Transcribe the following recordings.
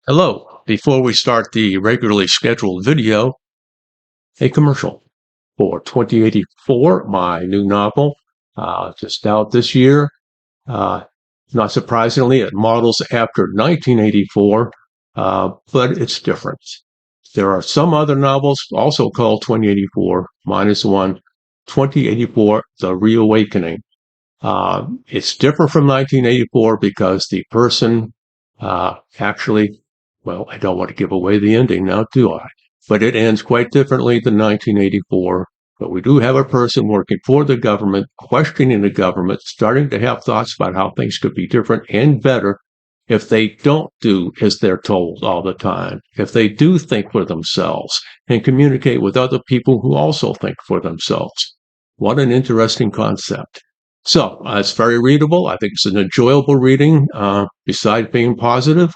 Hello. Before we start the regularly scheduled video, a commercial for 2084, my new novel, just out this year. Not surprisingly, it models after 1984, but it's different. There are some other novels also called 2084. Mine is the one, 2084, The Reawakening. It's different from 1984 because the person actually, well, I don't want to give away the ending now, do I? But it ends quite differently than 1984. But we do have a person working for the government, questioning the government, starting to have thoughts about how things could be different and better if they don't do as they're told all the time, if they do think for themselves and communicate with other people who also think for themselves. What an interesting concept. So it's very readable. I think it's an enjoyable reading, besides being positive.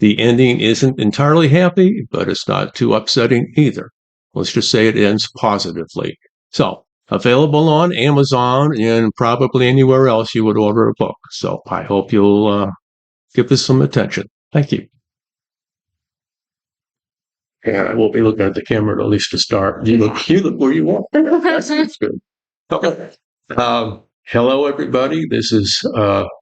The ending isn't entirely happy, but it's not too upsetting either. Let's just say it ends positively. So, available on Amazon and probably anywhere else you would order a book. So, I hope you'll give this some attention. Thank you. And I will be looking at the camera at least to start. You look where you want. That's good. Okay. Hello, everybody. This is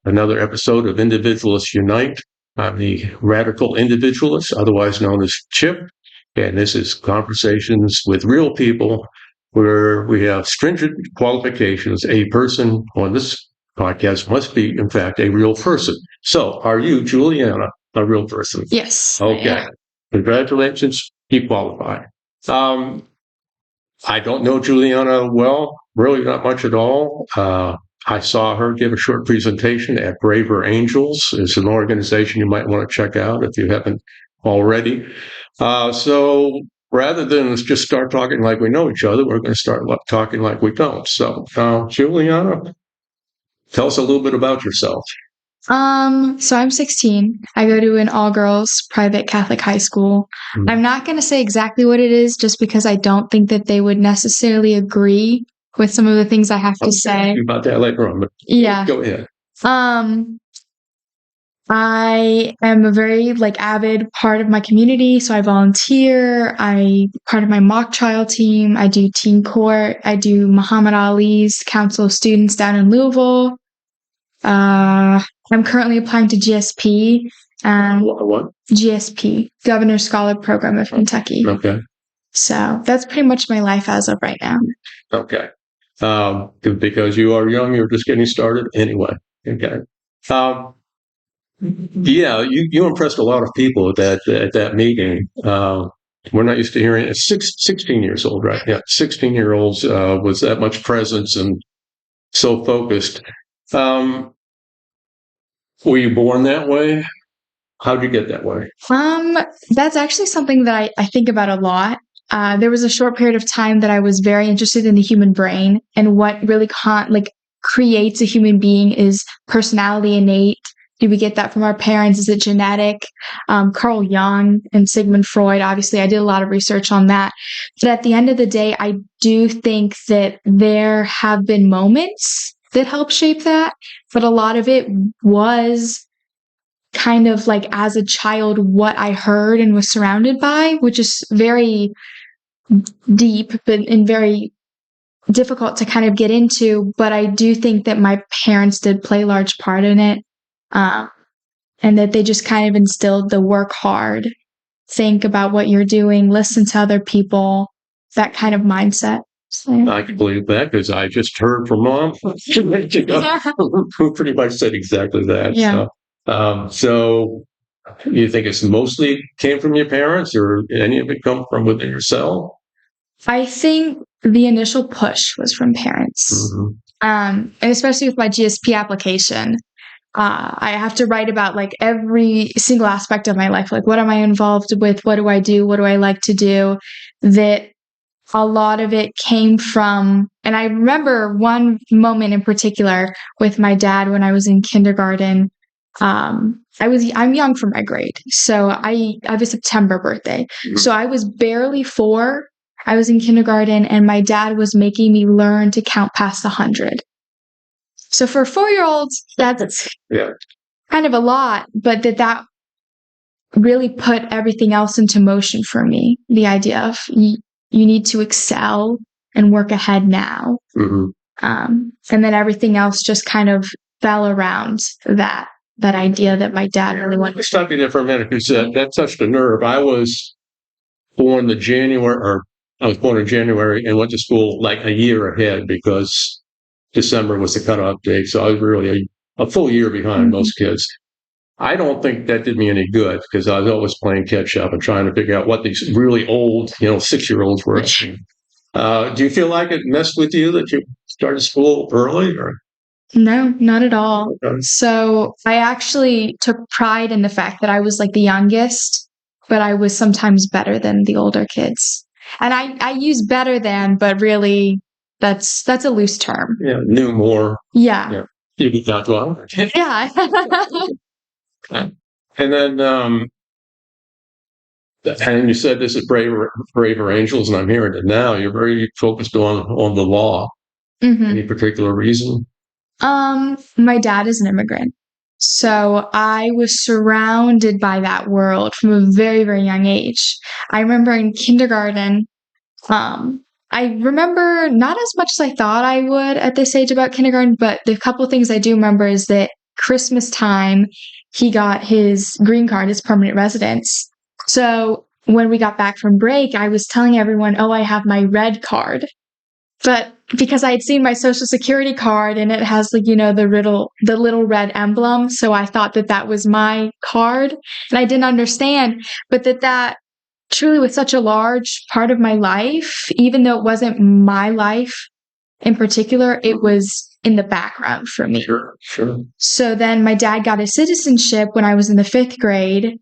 another episode of Individualists Unite. I'm the radical individualist, otherwise known as Chip, and this is Conversations with Real People, where we have stringent qualifications. A person on this podcast must be, in fact, a real person. So, are you, Juliana, a real person? Yes. Okay. Congratulations. You qualify. I don't know Juliana well, really not much at all. I saw her give a short presentation at Braver Angels. It's an organization you might want to check out if you haven't already. So rather than just start talking like we know each other, we're going to start talking like we don't. So, Juliana, tell us a little bit about yourself. So I'm 16. I go to an all-girls private Catholic high school. Mm-hmm. I'm not going to say exactly what it is just because I don't think that they would necessarily agree with some of the things I have to say. About that later on, but yeah. Go ahead. I am a very avid part of my community, so I volunteer. I'm part of my mock trial team. I do teen court. I do Muhammad Ali's Council of Students down in Louisville. I'm currently applying to GSP. What? GSP, Governor Scholar Program of Kentucky. Okay. So that's pretty much my life as of right now. Okay. Because you are young, you're just getting started anyway. Okay. Yeah, you impressed a lot of people at that meeting. We're not used to hearing it. 16 years old, right? Yeah, 16-year-olds with that much presence and so focused. Were you born that way? How did you get that way? That's actually something that I think about a lot. There was a short period of time that I was very interested in the human brain, and what really creates a human being is personality innate. Do we get that from our parents? Is it genetic? Carl Jung and Sigmund Freud, obviously, I did a lot of research on that. But at the end of the day, I do think that there have been moments that help shape that, but a lot of it was kind of as a child what I heard and was surrounded by, which is very deep and very difficult to kind of get into. But I do think that my parents did play a large part in it, and that they just kind of instilled the work hard, think about what you're doing, listen to other people, that kind of mindset. So. I can believe that because I just heard from Mom who pretty much said exactly that. Yeah. So you think it's mostly came from your parents, or any of it come from within yourself? I think the initial push was from parents. Mm-hmm. And especially with my GSP application, I have to write about every single aspect of my life. What am I involved with? What do I do? What do I like to do? That a lot of it came from, and I remember one moment in particular with my dad when I was in kindergarten. I'm young for my grade, so I have a September birthday. Mm-hmm. So I was barely 4. I was in kindergarten, and my dad was making me learn to count past 100. So for 4-year-olds, that's kind of a lot, but that really put everything else into motion for me. The idea of you need to excel and work ahead now. Mm-hmm. And then everything else just kind of fell around that idea that my dad really wanted. Let me stop you there for a minute because that touched a nerve. I was born in January and went to school like a year ahead because December was the cutoff date. So I was really a full year behind most kids. I don't think that did me any good because I was always playing catch up and trying to figure out what these really old, 6-year-olds were. Do you feel like it messed with you that you started school early? Or? No, not at all. Okay. So I actually took pride in the fact that I was like the youngest, but I was sometimes better than the older kids. And I use better than, but really that's a loose term. Yeah, knew more. Yeah. You did that well. Yeah. And then, and you said this is braver angels, and I'm hearing it now. You're very focused on the law. Mm-hmm. Any particular reason? My dad is an immigrant. So I was surrounded by that world from a very, very young age. I remember in kindergarten, I remember not as much as I thought I would at this age about kindergarten, but the couple things I do remember is that Christmas time, he got his green card, his permanent residence. So when we got back from break, I was telling everyone, oh, I have my red card. But because I had seen my social security card and it has like, the little red emblem. So I thought that was my card and I didn't understand, but that truly was such a large part of my life, even though it wasn't my life in particular, it was in the background for me. Sure. So then my dad got his citizenship when I was in the 5th grade.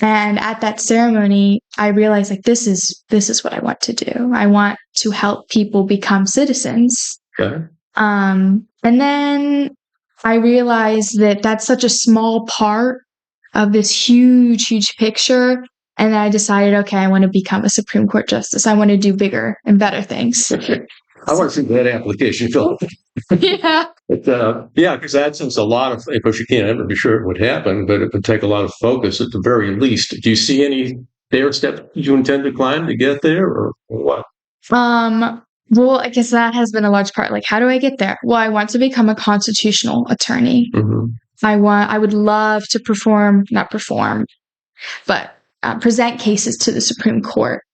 And at that ceremony, I realized like, this is what I want to do. I want to help people become citizens. Okay. And then I realized that that's such a small part of this huge, huge picture. And then I decided, okay, I want to become a Supreme Court justice. I want to do bigger and better things. I want to see that application filled. Yeah. Because that seems a lot of, of course, you can't ever be sure it would happen, but it would take a lot of focus at the very least. Do you see any stair steps you intend to climb to get there, or what? Well, I guess that has been a large part. Like, how do I get there? Well, I want to become a constitutional attorney. Mm-hmm. I would love to present cases to the Supreme Court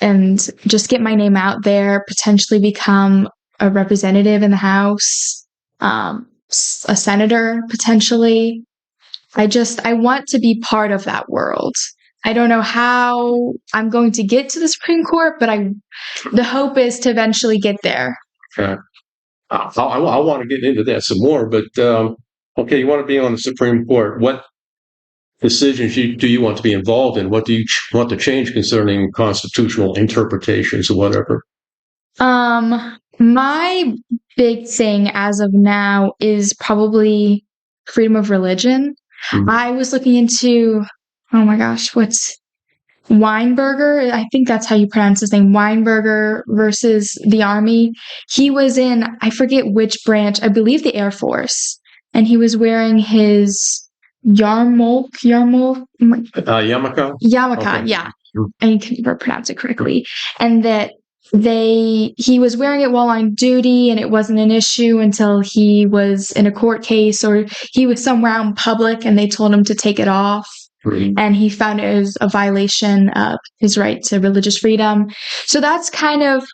and just get my name out there, potentially become a representative in the House, a senator, potentially. I want to be part of that world. I don't know how I'm going to get to the Supreme Court, but the hope is to eventually get there. Okay. I want to get into that some more, but okay, you want to be on the Supreme Court. What decisions do you want to be involved in? What do you want to change concerning constitutional interpretations or whatever? My big thing as of now is probably freedom of religion. Mm-hmm. I was looking into, oh my gosh, what's Weinberger? I think that's how you pronounce his name. Weinberger versus the Army. He was in, I forget which branch, I believe the Air Force, and he was wearing his yarmulke. Yarmulke? Okay. Yeah. I can never pronounce it correctly. And that he was wearing it while on duty and it wasn't an issue until he was in a court case or he was somewhere out in public and they told him to take it off. Mm-hmm. And he found it was a violation of his right to religious freedom. So that's kind of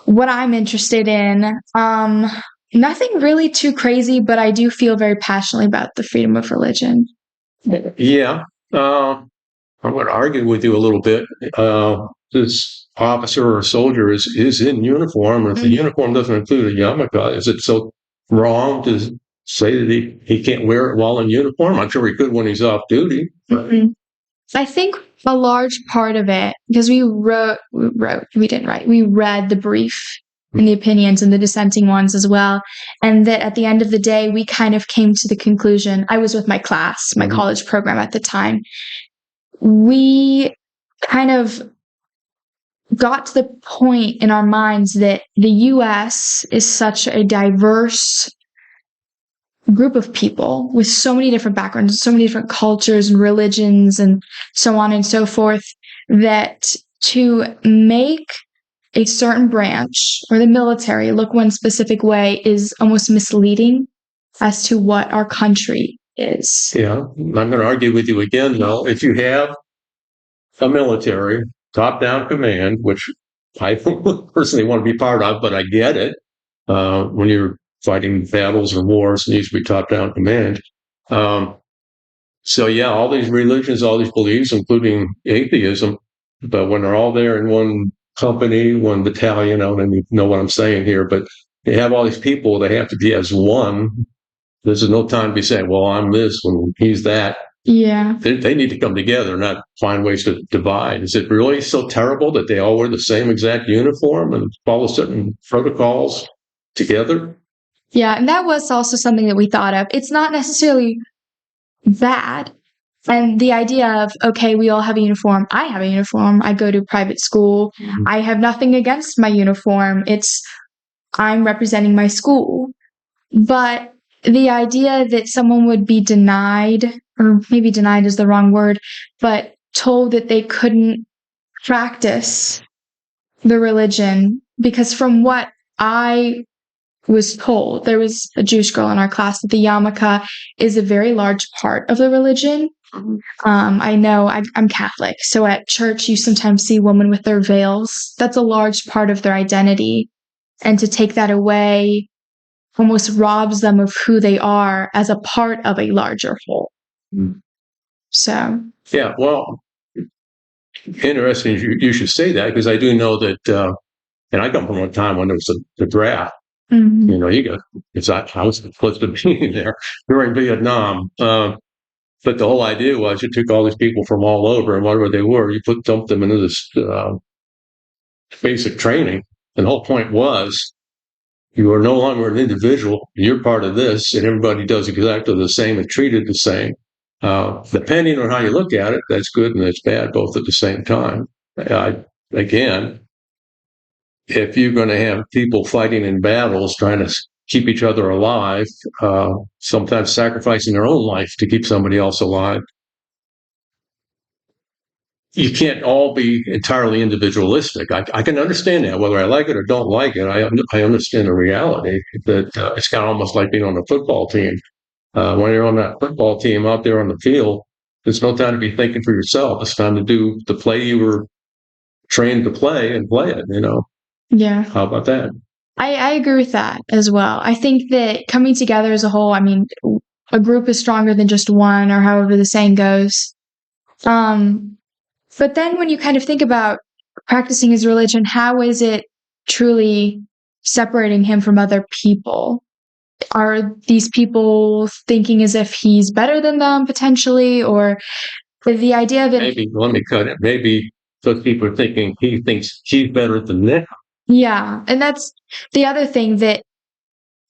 what I'm interested in. Nothing really too crazy, but I do feel very passionately about the freedom of religion. Yeah. I'm going to argue with you a little bit. This officer or soldier is in uniform. And if the uniform doesn't include a yarmulke, is it so wrong to say that he can't wear it while in uniform? I'm sure he could when he's off duty. Mm-hmm. I think a large part of it, because we read the brief and the opinions and the dissenting ones as well. And that at the end of the day, we kind of came to the conclusion, I was with my class, my college program at the time. We kind of got to the point in our minds that the U.S. is such a diverse group of people with so many different backgrounds, so many different cultures and religions, and so on and so forth, that to make a certain branch or the military look one specific way is almost misleading as to what our country is. Yeah, I'm going to argue with you again, though. If you have a military top-down command, which I personally want to be part of, but I get it. When you're fighting battles or wars, it needs to be top-down command. So yeah, all these religions, all these beliefs, including atheism, but when they're all there in one company, one battalion, I don't even know what I'm saying here, but they have all these people, they have to be as one. There's no time to be saying, well, I'm this when he's that. Yeah. They need to come together, not find ways to divide. Is it really so terrible that they all wear the same exact uniform and follow certain protocols together? Yeah. And that was also something that we thought of. It's not necessarily bad. And the idea of, okay, we all have a uniform. I have a uniform. I go to private school. I have nothing against my uniform. I'm representing my school. But the idea that someone would be denied, or maybe denied is the wrong word, but told that they couldn't practice the religion, because from what I was told, there was a Jewish girl in our class, that the yarmulke is a very large part of the religion. I know I'm Catholic, so at church you sometimes see women with their veils. That's a large part of their identity. And to take that away almost robs them of who they are as a part of a larger whole. So, Yeah, well, interesting. You should say that, because I do know that, and I come from a time when there was the draft. mhm. You know, I was supposed to be there during Vietnam. But the whole idea was you took all these people from all over, and whatever they were, you dumped them into this basic training. And the whole point was you are no longer an individual. You're part of this, and everybody does exactly the same and treated the same. Depending on how you look at it, that's good and that's bad, both at the same time. Again, if you're going to have people fighting in battles, trying to keep each other alive, sometimes sacrificing their own life to keep somebody else alive, you can't all be entirely individualistic. I can understand that, whether I like it or don't like it. I understand the reality that it's kind of almost like being on a football team. When you're on that football team out there on the field, there's no time to be thinking for yourself. It's time to do the play you were trained to play and play it. Yeah. How about that? I agree with that as well. I think that coming together as a whole, I mean, a group is stronger than just one, or however the saying goes. But then when you kind of think about practicing his religion, how is it truly separating him from other people? Are these people thinking as if he's better than them potentially, or the idea that Maybe, let me cut it. Maybe those people are thinking he thinks she's better than them. yeah, and that's the other thing that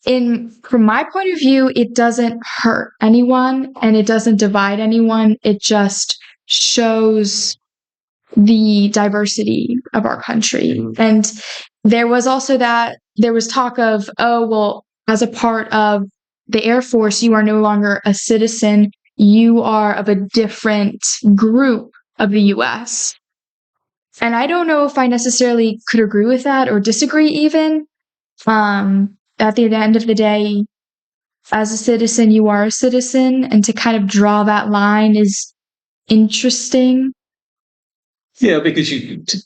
from my point of view, it doesn't hurt anyone and it doesn't divide anyone. It just shows the diversity of our country. Mhm. And there was also there was talk of, oh, well, as a part of the Air Force, you are no longer a citizen. You are of a different group of the US. And I don't know if I necessarily could agree with that or disagree even. At the end of the day, as a citizen, you are a citizen. And to kind of draw that line is interesting. Yeah, because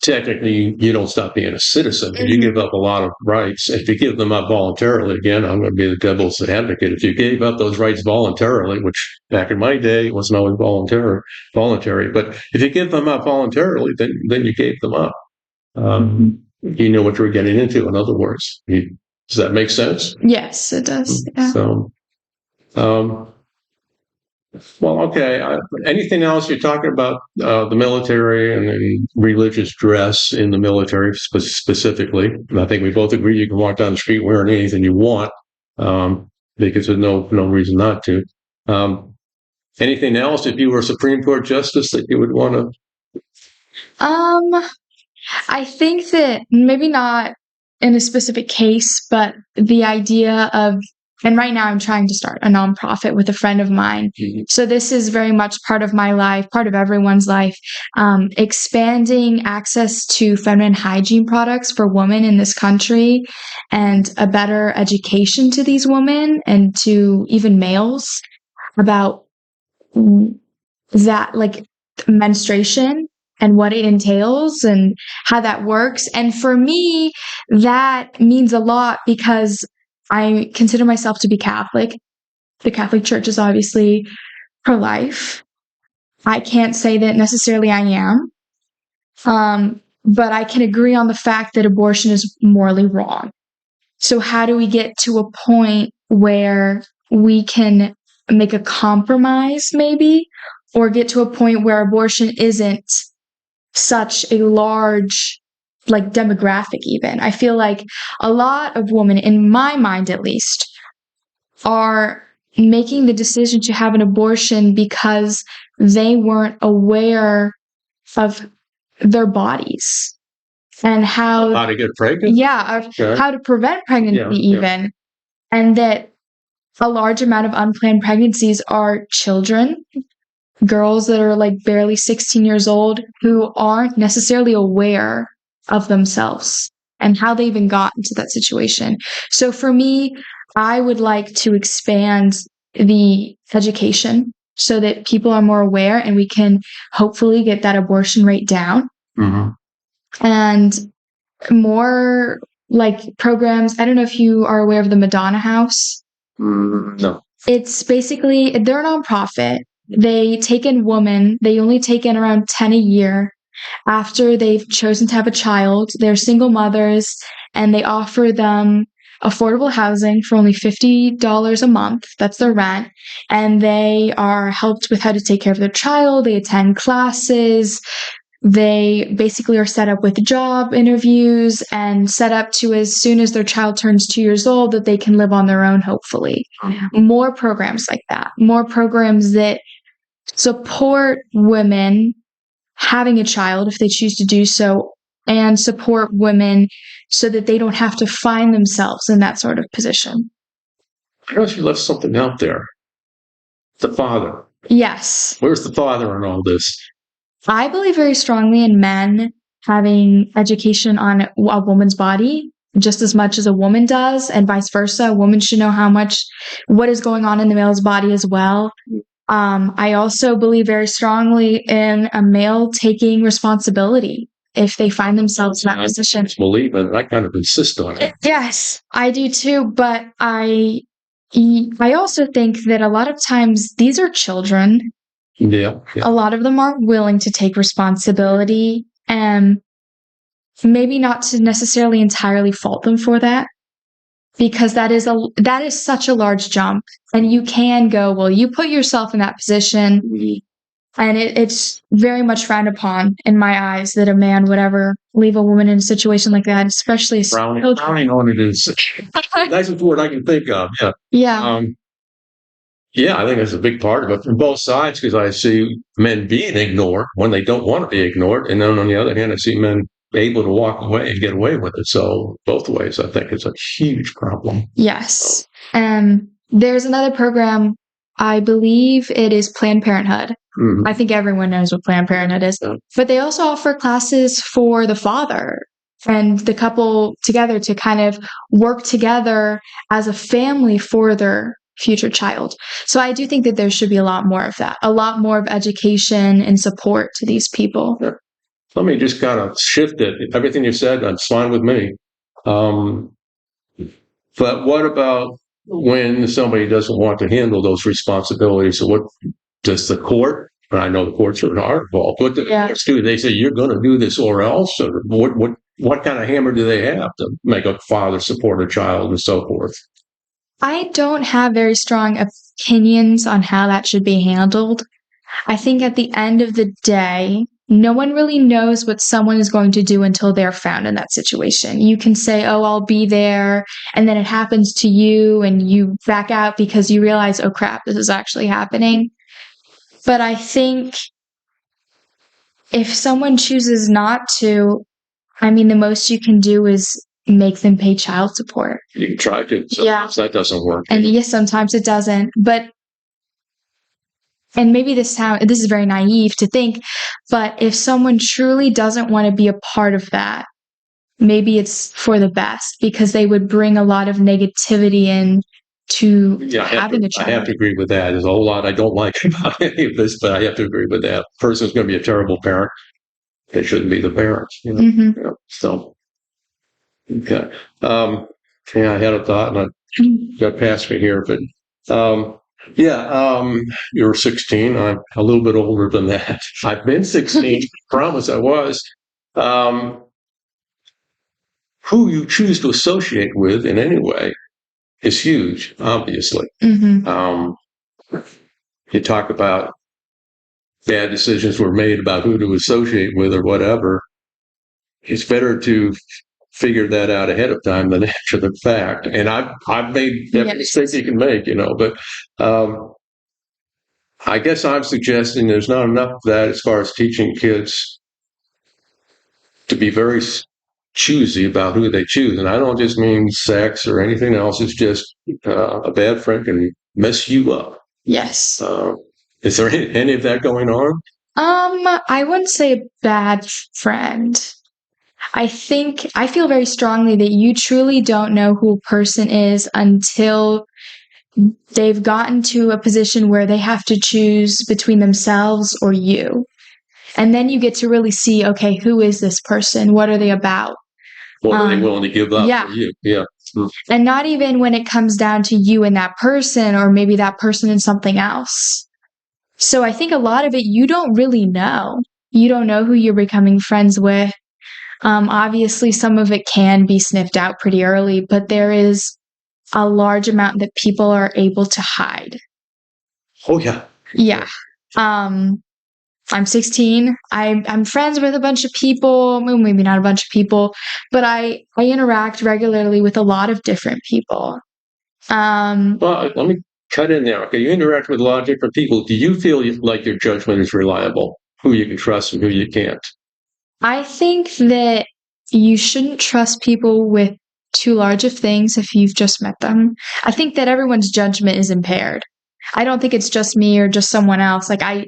technically you don't stop being a citizen, but you give up a lot of rights. If you give them up voluntarily, again, I'm going to be the devil's advocate. If you gave up those rights voluntarily, which back in my day it wasn't always voluntary, but if you give them up voluntarily, then you gave them up. You know what you're getting into. In other words, does that make sense? Yes, it does. Yeah. So, well, okay. Anything else you're talking about the military and the religious dress in the military specifically? And I think we both agree you can walk down the street wearing anything you want, because there's no reason not to. Anything else, if you were a Supreme Court justice, that you would want to? I think that maybe not in a specific case, but the idea of And right now I'm trying to start a nonprofit with a friend of mine. Mhm. So this is very much part of my life, part of everyone's life, expanding access to feminine hygiene products for women in this country and a better education to these women and to even males about that, like menstruation and what it entails and how that works. And for me, that means a lot because I consider myself to be Catholic. The Catholic Church is obviously pro-life. I can't say that necessarily I am, but I can agree on the fact that abortion is morally wrong. So how do we get to a point where we can make a compromise, maybe, or get to a point where abortion isn't such a large, like, demographic even? I feel like a lot of women, in my mind at least, are making the decision to have an abortion because they weren't aware of their bodies and How to get pregnant? how to prevent pregnancy Yeah. even, and that a large amount of unplanned pregnancies are children, girls that are like barely 16 years old who aren't necessarily aware of themselves and how they even got into that situation. So for me, I would like to expand the education so that people are more aware and we can hopefully get that abortion rate down. Mhm. And more like programs. I don't know if you are aware of the Madonna House. No. It's basically, they're a nonprofit. They take in women, they only take in around 10 a year after they've chosen to have a child. They're single mothers and they offer them affordable housing for only $50 a month. That's their rent. And they are helped with how to take care of their child. They attend classes. They basically are set up with job interviews and set up to, as soon as their child turns 2 years old, that they can live on their own, hopefully. More programs like that, more programs that support women having a child if they choose to do so, and support women so that they don't have to find themselves in that sort of position. I know you left something out there. The father. Yes. Where's the father in all this? I believe very strongly in men having education on a woman's body just as much as a woman does, and vice versa. A woman should know what is going on in the male's body as well. I also believe very strongly in a male taking responsibility if they find themselves in that position. I believe it. I kind of insist on it. Yes, I do too. But I also think that a lot of times these are children. Yeah. A lot of them aren't willing to take responsibility, and maybe not to necessarily entirely fault them for that, because that is such a large jump. And you can go, well, you put yourself in that position, and it's very much frowned upon in my eyes that a man would ever leave a woman in a situation like that, especially frowning on it is nicest word I can think of. Yeah. Yeah. Yeah, I think that's a big part of it from both sides, because I see men being ignored when they don't want to be ignored. And then on the other hand, I see men able to walk away and get away with it. So both ways, I think it's a huge problem. Yes. There's another program, I believe it is Planned Parenthood. Mhm. I think everyone knows what Planned Parenthood is. Yeah. But they also offer classes for the father and the couple together to kind of work together as a family for their future child. So I do think that there should be a lot more of that, a lot more of education and support to these people. Sure. Let me just kind of shift it. Everything you said, that's fine with me. But what about when somebody doesn't want to handle those responsibilities? So what does the court, and I know the courts are involved, what do the courts do? They say, you're going to do this or else? Or what kind of hammer do they have to make a father support a child and so forth? I don't have very strong opinions on how that should be handled. I think at the end of the day, no one really knows what someone is going to do until they're found in that situation. You can say, oh, I'll be there, and then it happens to you and you back out because you realize, oh crap, this is actually happening. But I think if someone chooses not to, I mean, the most you can do is make them pay child support. You can try to. Sometimes that doesn't work. And yes, sometimes it doesn't. And maybe this is very naive to think, but if someone truly doesn't want to be a part of that, maybe it's for the best, because they would bring a lot of negativity in to having a child. I have to agree with that. There's a whole lot I don't like about any of this, but I have to agree with that. The person's going to be a terrible parent. They shouldn't be the parents. So, okay. I had a thought and I got past me here, but you were 16. I'm a little bit older than that. I've been 16. Promise I was. Who you choose to associate with in any way is huge, obviously. You talk about bad decisions were made about who to associate with or whatever. It's better to figure that out ahead of time than after the fact. And I've made every mistake you can make, but I guess I'm suggesting there's not enough of that as far as teaching kids to be very choosy about who they choose. And I don't just mean sex or anything else. It's just a bad friend can mess you up. Yes. Is there any of that going on? I wouldn't say a bad friend. I feel very strongly that you truly don't know who a person is until they've gotten to a position where they have to choose between themselves or you. And then you get to really see, okay, who is this person? What are they about? What are they willing to give up for you? Yeah. And not even when it comes down to you and that person, or maybe that person and something else. So I think a lot of it, you don't really know. You don't know who you're becoming friends with. Obviously, some of it can be sniffed out pretty early, but there is a large amount that people are able to hide. Oh, yeah. Yeah. I'm 16. I'm friends with a bunch of people, well, maybe not a bunch of people, but I interact regularly with a lot of different people. Well, let me cut in there. Okay, you interact with a lot of different people. Do you feel like your judgment is reliable? Who you can trust and who you can't? I think that you shouldn't trust people with too large of things if you've just met them. I think that everyone's judgment is impaired. I don't think it's just me or just someone else. Like I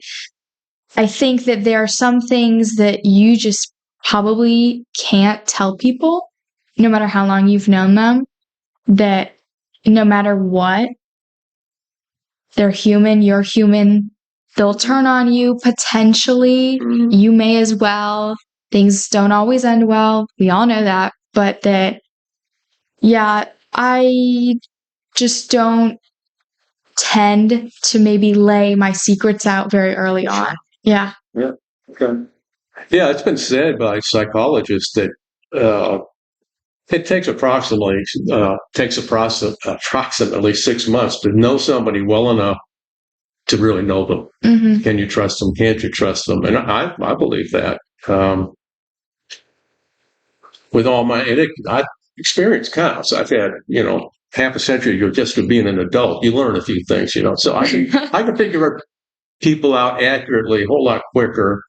think that there are some things that you just probably can't tell people, no matter how long you've known them, that no matter what, they're human, you're human. They'll turn on you potentially. You may as well. Things don't always end well. We all know that. But I just don't tend to maybe lay my secrets out very early on. Yeah. Yeah. Okay. Yeah, it's been said by psychologists that it takes approximately 6 months to know somebody well enough to really know them. Can you trust them? Can't you trust them? And I believe that. With all my experience counts. I've had half a century just of being an adult. You learn a few things, So I can figure people out accurately a whole lot quicker.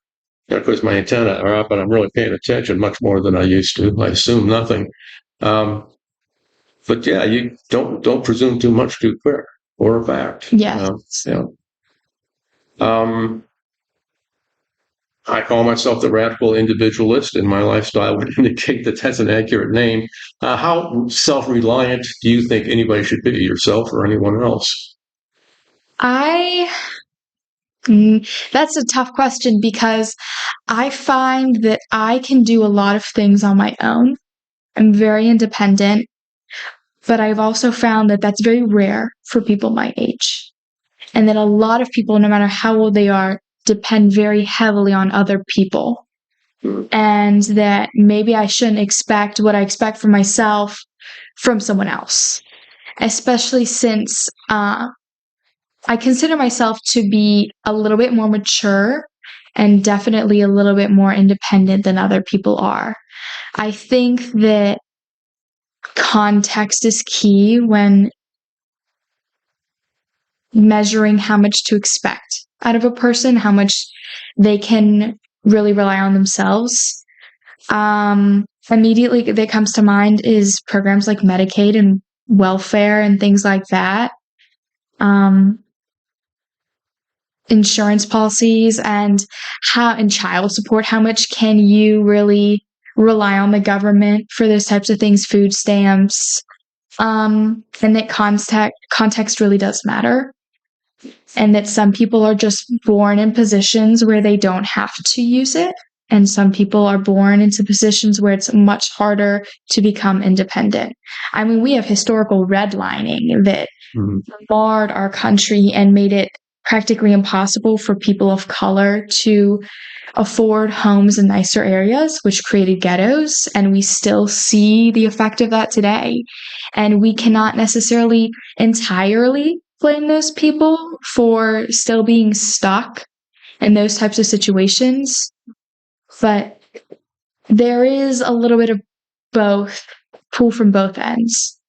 Because my antenna are up and I'm really paying attention much more than I used to. I assume nothing. But yeah, you don't presume too much too quick or a fact. Yeah. I call myself the radical individualist, and my lifestyle would indicate that that's an accurate name. How self-reliant do you think anybody should be, yourself or anyone else? That's a tough question, because I find that I can do a lot of things on my own. I'm very independent, but I've also found that that's very rare for people my age. And that a lot of people, no matter how old they are, depend very heavily on other people. And that maybe I shouldn't expect what I expect from myself from someone else. Especially since I consider myself to be a little bit more mature and definitely a little bit more independent than other people are. I think that context is key when measuring how much to expect out of a person, how much they can really rely on themselves. Immediately that comes to mind is programs like Medicaid and welfare and things like that. Insurance policies and child support. How much can you really rely on the government for those types of things? Food stamps. And that context really does matter. And that some people are just born in positions where they don't have to use it. And some people are born into positions where it's much harder to become independent. I mean, we have historical redlining that marred our country and made it practically impossible for people of color to afford homes in nicer areas, which created ghettos. And we still see the effect of that today. And we cannot necessarily entirely blame those people for still being stuck in those types of situations. But there is a little bit of both, pull from both ends.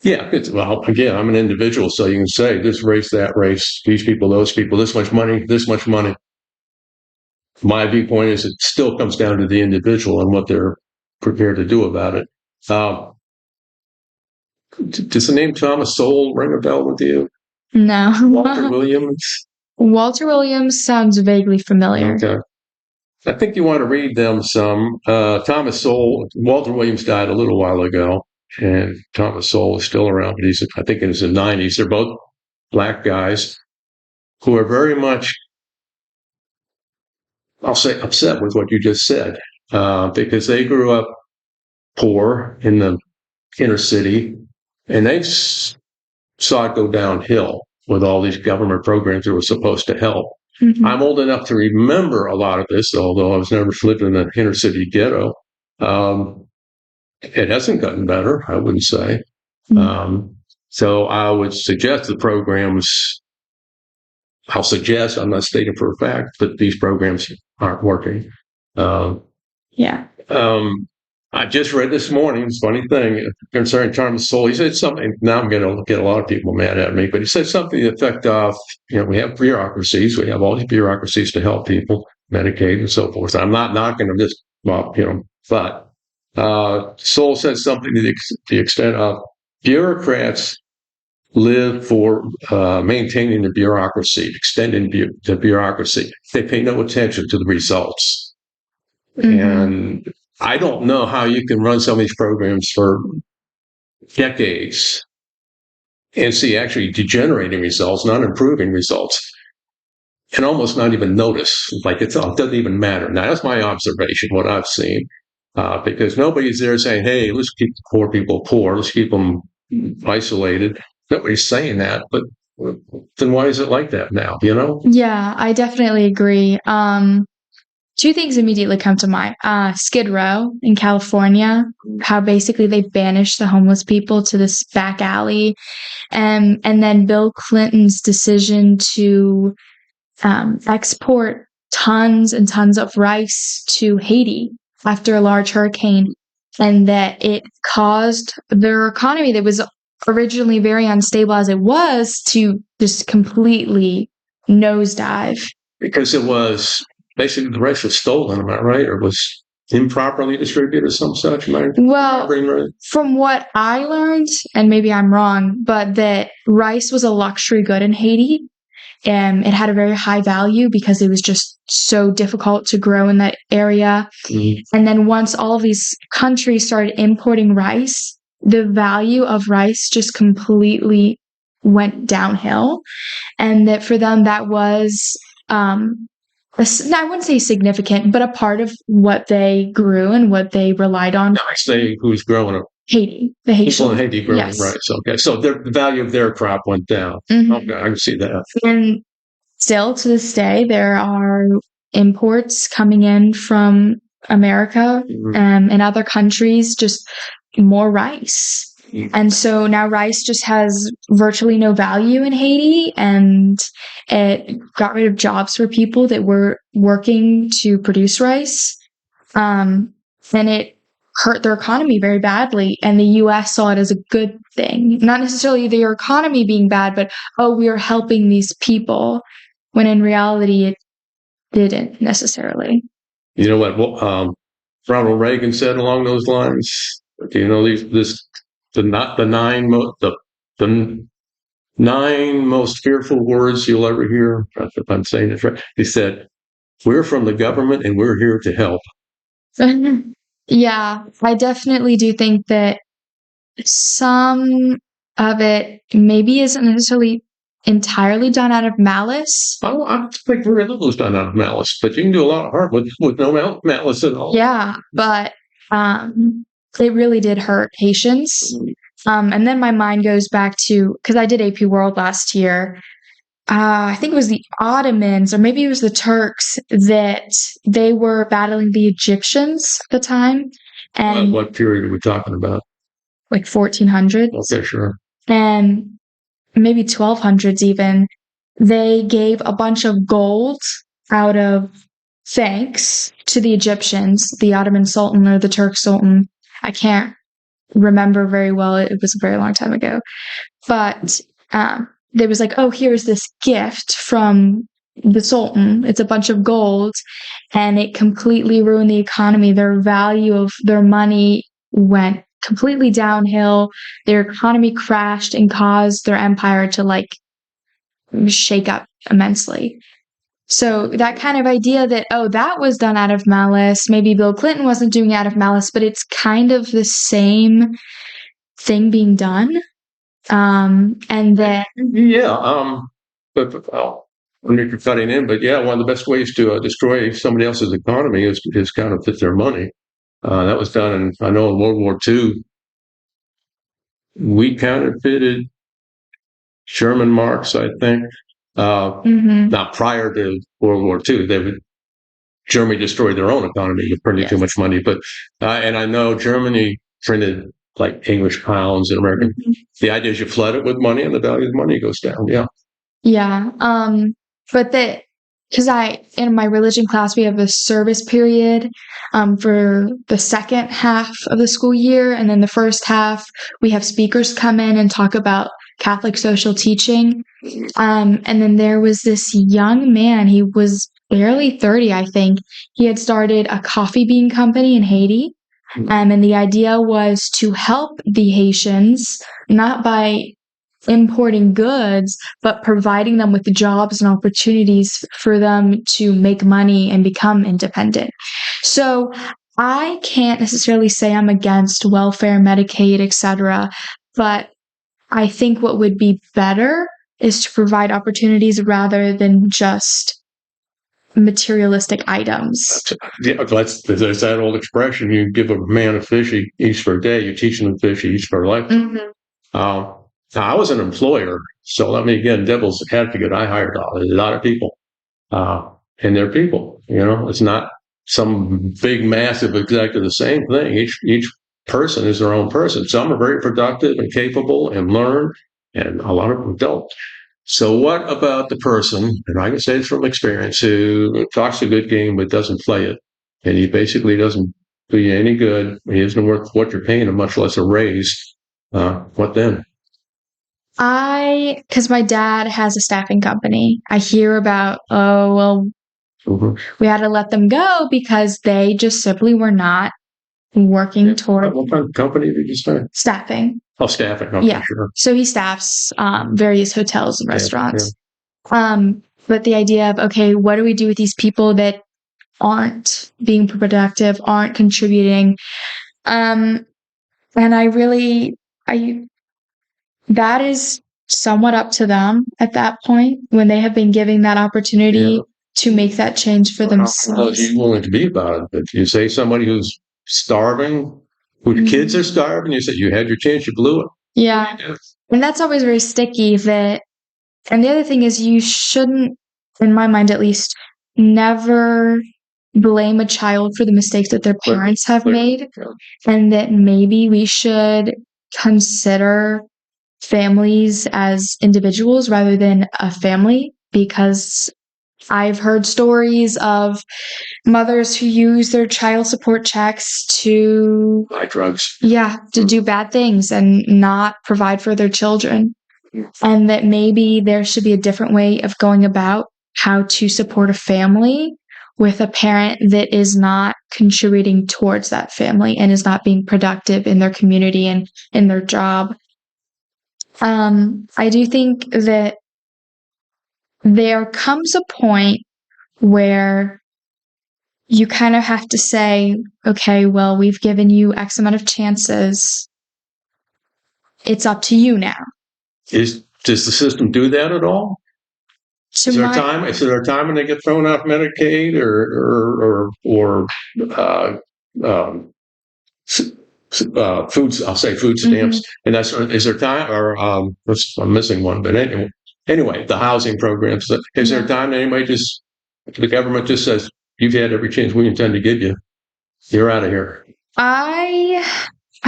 Yeah, well, again, I'm an individual, so you can say this race, that race, these people, those people, this much money, this much money. My viewpoint is it still comes down to the individual and what they're prepared to do about it. Does the name Thomas Sowell ring a bell with you? No. Walter Williams? Walter Williams sounds vaguely familiar. Okay. I think you want to read them some. Thomas Sowell, Walter Williams died a little while ago, and Thomas Sowell is still around, but he's, I think, in his 90s. They're both black guys who are very much, I'll say, upset with what you just said, because they grew up poor in the inner city, and they saw it go downhill with all these government programs that were supposed to help. Mm-hmm. I'm old enough to remember a lot of this, although I was never living in an inner city ghetto. It hasn't gotten better, I wouldn't say. Mm-hmm. So I would suggest the programs, I'm not stating for a fact, but these programs aren't working. I just read this morning, it's a funny thing, concerning Thomas Sowell. He said something, now I'm going to get a lot of people mad at me, but he said something to the effect of, we have bureaucracies, we have all these bureaucracies to help people, Medicaid and so forth. I'm not knocking them, just, but Sowell said something to the extent of bureaucrats live for maintaining the bureaucracy, extending the bureaucracy. They pay no attention to the results. Mm-hmm. And I don't know how you can run some of these programs for decades and see actually degenerating results, not improving results, and almost not even notice. Like it doesn't even matter. Now, that's my observation, what I've seen, because nobody's there saying, hey, let's keep the poor people poor. Let's keep them isolated. Nobody's saying that, but then why is it like that now, Yeah, I definitely agree. Two things immediately come to mind. Skid Row in California, how basically they banished the homeless people to this back alley. And then Bill Clinton's decision to export tons and tons of rice to Haiti after a large hurricane. And that it caused their economy that was originally very unstable as it was to just completely nosedive. Because it was... basically, the rice was stolen, am I right? Or was improperly distributed or some such? Well, from what I learned, and maybe I'm wrong, but that rice was a luxury good in Haiti. And it had a very high value because it was just so difficult to grow in that area. Mm-hmm. And then once all of these countries started importing rice, the value of rice just completely went downhill. And that for them, that was... I wouldn't say significant, but a part of what they grew and what they relied on. No, I say who's growing it? Haiti. The Haitian. People in Haiti growing rice. Okay. So the value of their crop went down. Mm-hmm. Okay, I can see that. And still to this day, there are imports coming in from America and other countries, just more rice. And so now rice just has virtually no value in Haiti, and it got rid of jobs for people that were working to produce rice. And it hurt their economy very badly. And the U.S. saw it as a good thing. Not necessarily their economy being bad, but, we are helping these people, when in reality it didn't necessarily. You know what? Well, Ronald Reagan said along those lines? Do you know the nine most fearful words you'll ever hear? If I'm saying this right, he said, "We're from the government and we're here to help." Yeah, I definitely do think that some of it maybe isn't necessarily entirely done out of malice. I think very little is done out of malice, but you can do a lot of harm with no malice at all. Yeah, but it really did hurt Haitians. And then my mind goes back to because I did AP World last year. I think it was the Ottomans or maybe it was the Turks that they were battling the Egyptians at the time, and What period are we talking about? like 1400s. Okay, sure. And maybe 1200s even. They gave a bunch of gold out of thanks to the Egyptians, the Ottoman Sultan or the Turk Sultan. I can't remember very well. It was a very long time ago. But there was like, oh, here's this gift from the Sultan. It's a bunch of gold. And it completely ruined the economy. Their value of their money went completely downhill. Their economy crashed and caused their empire to like shake up immensely. So that kind of idea that, oh, that was done out of malice, maybe Bill Clinton wasn't doing it out of malice, but it's kind of the same thing being done. And then, But I mean, you're cutting in, but yeah, one of the best ways to destroy somebody else's economy is counterfeit their money. That was done I know in World War II, we counterfeited German marks, I think. Not prior to World War II, Germany destroyed their own economy with printing too much money. But and I know Germany printed like English pounds and American. The idea is you flood it with money, and the value of the money goes down. Yeah. Yeah. But because in my religion class, we have a service period for the second half of the school year. And then the first half, we have speakers come in and talk about Catholic social teaching. And then there was this young man, he was barely 30, I think. He had started a coffee bean company in Haiti. And the idea was to help the Haitians, not by importing goods, but providing them with jobs and opportunities for them to make money and become independent. So I can't necessarily say I'm against welfare, Medicaid, etc., but I think what would be better is to provide opportunities rather than just materialistic items. Yeah, there's that old expression: you give a man a fish, he eats for a day. You teach him a fish, he eats for a lifetime. I was an employer, so let me again, devil's advocate. I hired a lot of people, and they're people. You know, it's not some big, massive, exactly the same thing. Each person is their own person. Some are very productive and capable and learn, and a lot of them don't. So what about the person, and I can say this from experience, who talks a good game but doesn't play it, and he basically doesn't do you any good. He isn't worth what you're paying him, much less a raise. What then? Because my dad has a staffing company, I hear about, oh, well, we had to let them go because they just simply were not working toward. What kind of company did you start? Staffing. Oh, staffing. Okay, yeah. Sure. So he staffs various hotels and restaurants. But the idea of, okay, what do we do with these people that aren't being productive, aren't contributing? And that is somewhat up to them at that point when they have been given that opportunity to make that change for themselves. How are you willing to be about it? If you say somebody who's starving, whose kids are starving, you say you had your chance, you blew it. Yeah. And that's always very sticky. And the other thing is you shouldn't, in my mind at least, never blame a child for the mistakes that their parents have made, and that maybe we should consider families as individuals rather than a family, because I've heard stories of mothers who use their child support checks to buy drugs. Yeah, to do bad things and not provide for their children. And that maybe there should be a different way of going about how to support a family with a parent that is not contributing towards that family and is not being productive in their community and in their job. I do think that there comes a point where you kind of have to say, okay, well, we've given you X amount of chances. It's up to you now. Does the system do that at all? Is there a time when they get thrown off Medicaid or foods? I'll say food stamps, and is there time or I'm missing one, but anyway, the housing programs. Is there a time that the government just says you've had every chance we intend to give you, you're out of here? I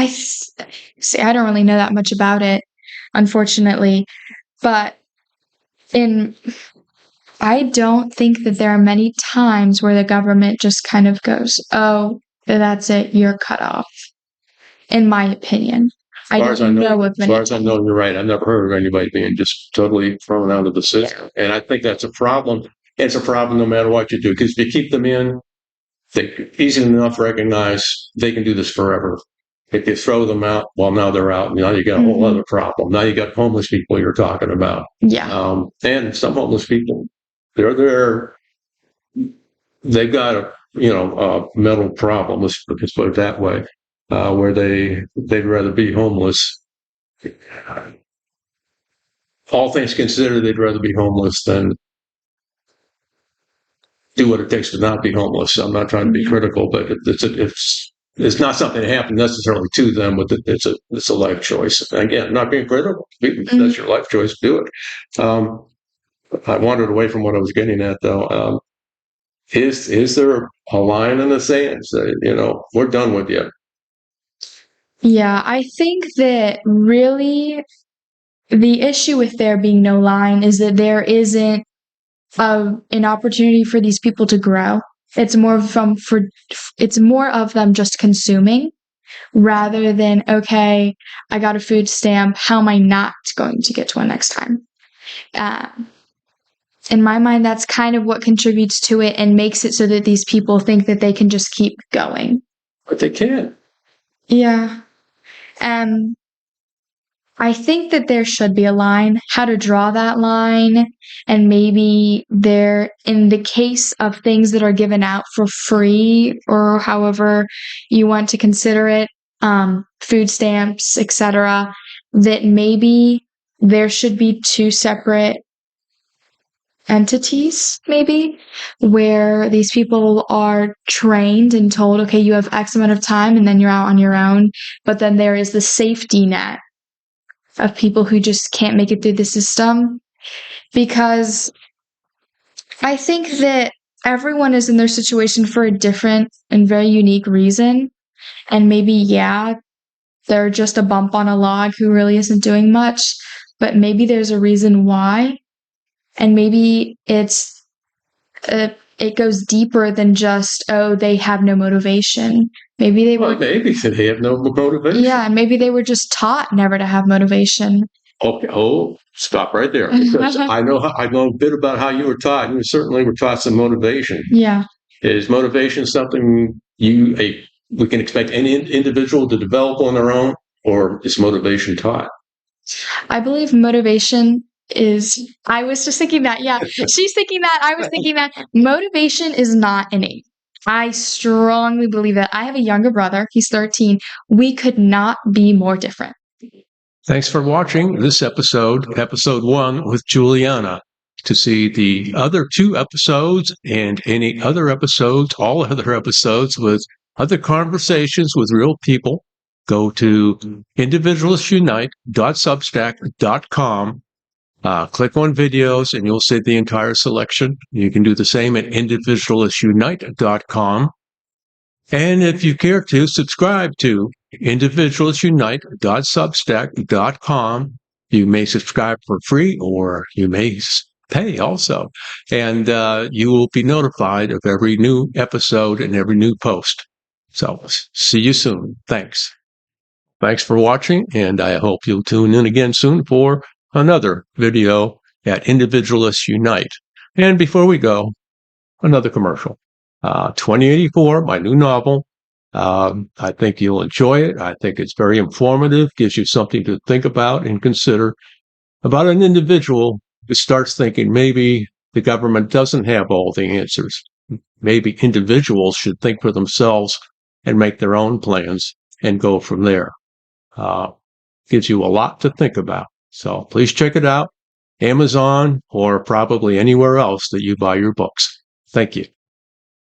see. I don't really know that much about it, unfortunately, but I don't think that there are many times where the government just kind of goes, "Oh, that's it, you're cut off." In my opinion, I don't know of many. As far as I know, you're right. I've never heard of anybody being just totally thrown out of the system, and I think that's a problem. It's a problem no matter what you do, because if you keep them in, they easy enough to recognize they can do this forever. If you throw them out, well, now they're out. Now you got a whole other problem. Now you got homeless people you're talking about. Yeah. And some homeless people, they're there. They've got a mental problem. Let's put it that way, where they'd rather be homeless. All things considered, they'd rather be homeless than do what it takes to not be homeless. I'm not trying to be critical, but it's not something that happened necessarily to them, but it's a life choice. And again, not being critical. That's your life choice. Do it. I wandered away from what I was getting at, though. Is there a line in the sand that, we're done with you? Yeah, I think that really the issue with there being no line is that there isn't an opportunity for these people to grow. It's more of them just consuming rather than, okay, I got a food stamp. How am I not going to get to one next time? In my mind, that's kind of what contributes to it and makes it so that these people think that they can just keep going. But they can't. Yeah. I think that there should be a line, how to draw that line, and maybe in the case of things that are given out for free or however you want to consider it, food stamps, etc., that maybe there should be two separate entities, maybe, where these people are trained and told, okay, you have X amount of time and then you're out on your own, but then there is the safety net of people who just can't make it through the system, because I think that everyone is in their situation for a different and very unique reason. And maybe, they're just a bump on a log who really isn't doing much, but maybe there's a reason why. And maybe it goes deeper than just, oh, they have no motivation. Maybe they have no motivation. Yeah, maybe they were just taught never to have motivation. Okay. Oh, stop right there. Because I know a bit about how you were taught. You certainly were taught some motivation. Yeah. Is motivation something we can expect any individual to develop on their own, or is motivation taught? I believe motivation is. I was just thinking that. Yeah, she's thinking that. I was thinking that motivation is not innate. I strongly believe that. I have a younger brother. He's 13. We could not be more different. Thanks for watching this episode 1 with Juliana. To see the other 2 episodes and any other episodes, all other episodes with other conversations with real people, go to individualistunite.substack.com. Click on videos and you'll see the entire selection. You can do the same at individualistunite.com. And if you care to, subscribe to individualisunite.substack.com. You may subscribe for free or you may pay also. And you will be notified of every new episode and every new post. So see you soon. Thanks. Thanks for watching, and I hope you'll tune in again soon for another video at Individualists Unite. And before we go, another commercial. 2084, my new novel. I think you'll enjoy it. I think it's very informative, gives you something to think about and consider about an individual who starts thinking maybe the government doesn't have all the answers. Maybe individuals should think for themselves and make their own plans and go from there. Gives you a lot to think about. So please check it out. Amazon or probably anywhere else that you buy your books. Thank you.